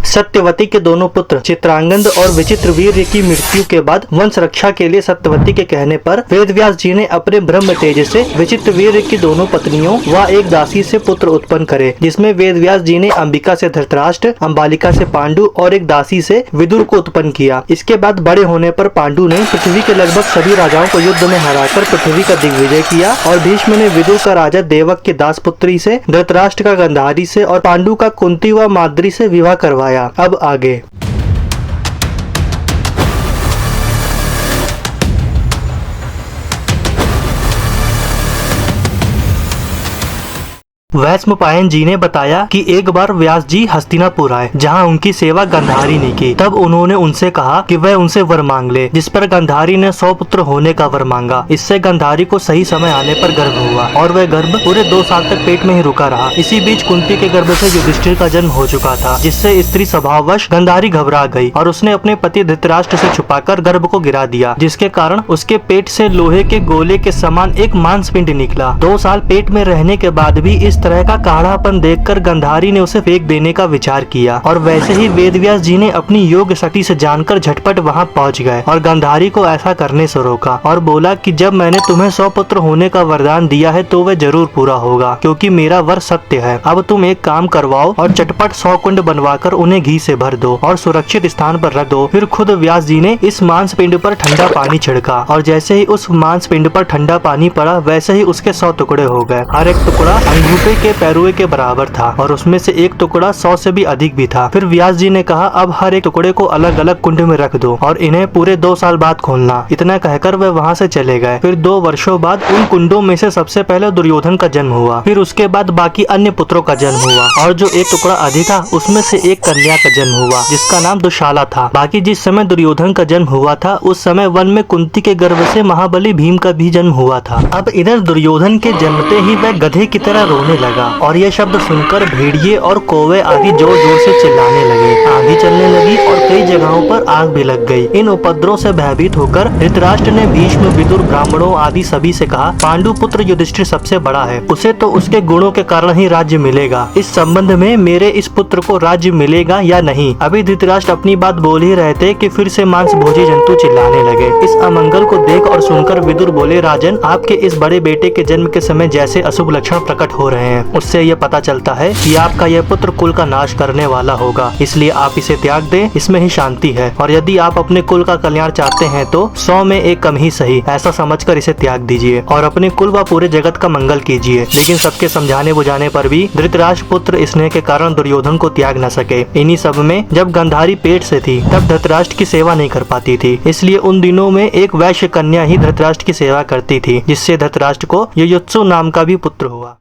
सत्यवती के दोनों पुत्र चित्रांगद और विचित्रवीर्य की मृत्यु के बाद वंश रक्षा के लिए सत्यवती के कहने पर वेदव्यास जी ने अपने ब्रह्म तेज से विचित्रवीर्य की दोनों पत्नियों व एक दासी से पुत्र उत्पन्न करे, जिसमें वेदव्यास जी ने अंबिका से धृतराष्ट्र, अंबालिका से पांडु और एक दासी से विदुर को उत्पन्न किया। इसके बाद बड़े होने पर पांडु ने पृथ्वी के लगभग सभी राजाओं को युद्ध में हराकर पृथ्वी का दिग्विजय किया और भीष्म ने विदुर का राजा देवक की दास पुत्री से, धृतराष्ट्र का गांधारी से और पांडु का कुंती व माद्री से विवाह करवाया। अब आगे वैशंपायन जी ने बताया कि एक बार व्यास जी हस्तिनापुर आए, जहां उनकी सेवा गांधारी ने की। तब उन्होंने उनसे कहा कि वह उनसे वर मांग ले, जिस पर गांधारी ने 100 पुत्र होने का वर मांगा। इससे गांधारी को सही समय आने पर गर्भ हुआ और वह गर्भ पूरे 2 साल तक पेट में ही रुका रहा। इसी बीच कुंती के गर्भ से युधिष्ठिर का जन्म हो चुका था, जिससे स्त्री स्वभाववश गांधारी घबरा गई और उसने अपने पति धृतराष्ट्र से छुपाकर गर्भ को गिरा दिया, जिसके कारण उसके पेट से लोहे के गोले के समान एक मांसपिंड निकला। 2 साल पेट में रहने के बाद भी इस तरह का काढ़ापन देखकर गांधारी ने उसे फेंक देने का विचार किया और वैसे ही वेदव्यास जी ने अपनी योग शक्ति से जानकर झटपट वहां पहुंच गए और गांधारी को ऐसा करने से रोका और बोला कि जब मैंने तुम्हें 100 पुत्र होने का वरदान दिया है तो वह जरूर पूरा होगा, क्योंकि मेरा वर सत्य है। अब तुम एक काम करवाओ और चटपट 100 कुंड बनवाकर उन्हें घी से भर दो और सुरक्षित स्थान पर रख दो। फिर खुद व्यास जी ने इस मांस पिंड पर ठंडा पानी छिड़का और जैसे ही उस मांस पिंड पर ठंडा पानी पड़ा, वैसे ही उसके 100 टुकड़े हो गए। हर एक टुकड़ा अंगूठे के पैरुए के बराबर था और उसमें से एक टुकड़ा 100 से भी अधिक भी था। फिर व्यास जी ने कहा, अब हर एक टुकड़े को अलग अलग कुंड में रख दो और इन्हें पूरे 2 साल बाद खोलना। इतना कहकर वे वहाँ से चले गए। फिर 2 वर्षों बाद उन कुंडों में से सबसे पहले दुर्योधन का जन्म हुआ, फिर उसके बाद बाकी अन्य पुत्रों का जन्म हुआ और जो एक टुकड़ा अधिक था उसमें से एक कन्या का जन्म हुआ, जिसका नाम दुशाला था। बाकी जिस समय दुर्योधन का जन्म हुआ था, उस समय वन में कुंती के गर्भ से महाबली भीम का भी जन्म हुआ था। अब इधर दुर्योधन के जन्मते ही वह गधे की तरह रोने लगा और यह शब्द सुनकर भेड़िए और कौवे आदि जोर जोर से चिल्लाने लगे। आंधी चलने लगी और कई जगहों पर आग भी लग गई। इन उपद्रवों से भयभीत होकर धृतराष्ट्र ने भीष्म, विदुर, ब्राह्मणों आदि सभी से कहा, पांडु पुत्र युधिष्ठिर सबसे बड़ा है, उसे तो उसके गुणों के कारण ही राज्य मिलेगा। इस संबंध में मेरे इस पुत्र को राज्य मिलेगा या नहीं? अभी धृतराष्ट्र अपनी बात बोल ही रहे थे कि फिर से मांस भोजी जंतु चिल्लाने लगे। इस अमंगल को देख और सुनकर विदुर बोले, राजन, आपके इस बड़े बेटे के जन्म के समय जैसे अशुभ लक्षण प्रकट हो रहे हैं, उससे यह पता चलता है कि आपका यह पुत्र कुल का नाश करने वाला होगा। इसलिए आप इसे त्याग दें, इसमें ही शांति है। और यदि आप अपने कुल का कल्याण चाहते हैं तो 100 में 1 कम ही सही, ऐसा समझकर इसे त्याग दीजिए और अपने कुल व पूरे जगत का मंगल कीजिए। लेकिन सबके समझाने बुझाने पर भी धृतराष्ट्र पुत्र स्नेह के कारण दुर्योधन को त्याग न सके। इन्हीं सब में जब गांधारी पेट से थी तब धृतराष्ट्र की सेवा नहीं कर पाती थी, इसलिए उन दिनों में एक वैश्य कन्या ही धृतराष्ट्र की सेवा करती थी, जिससे धृतराष्ट्र को युयुत्सु नाम का भी पुत्र हुआ।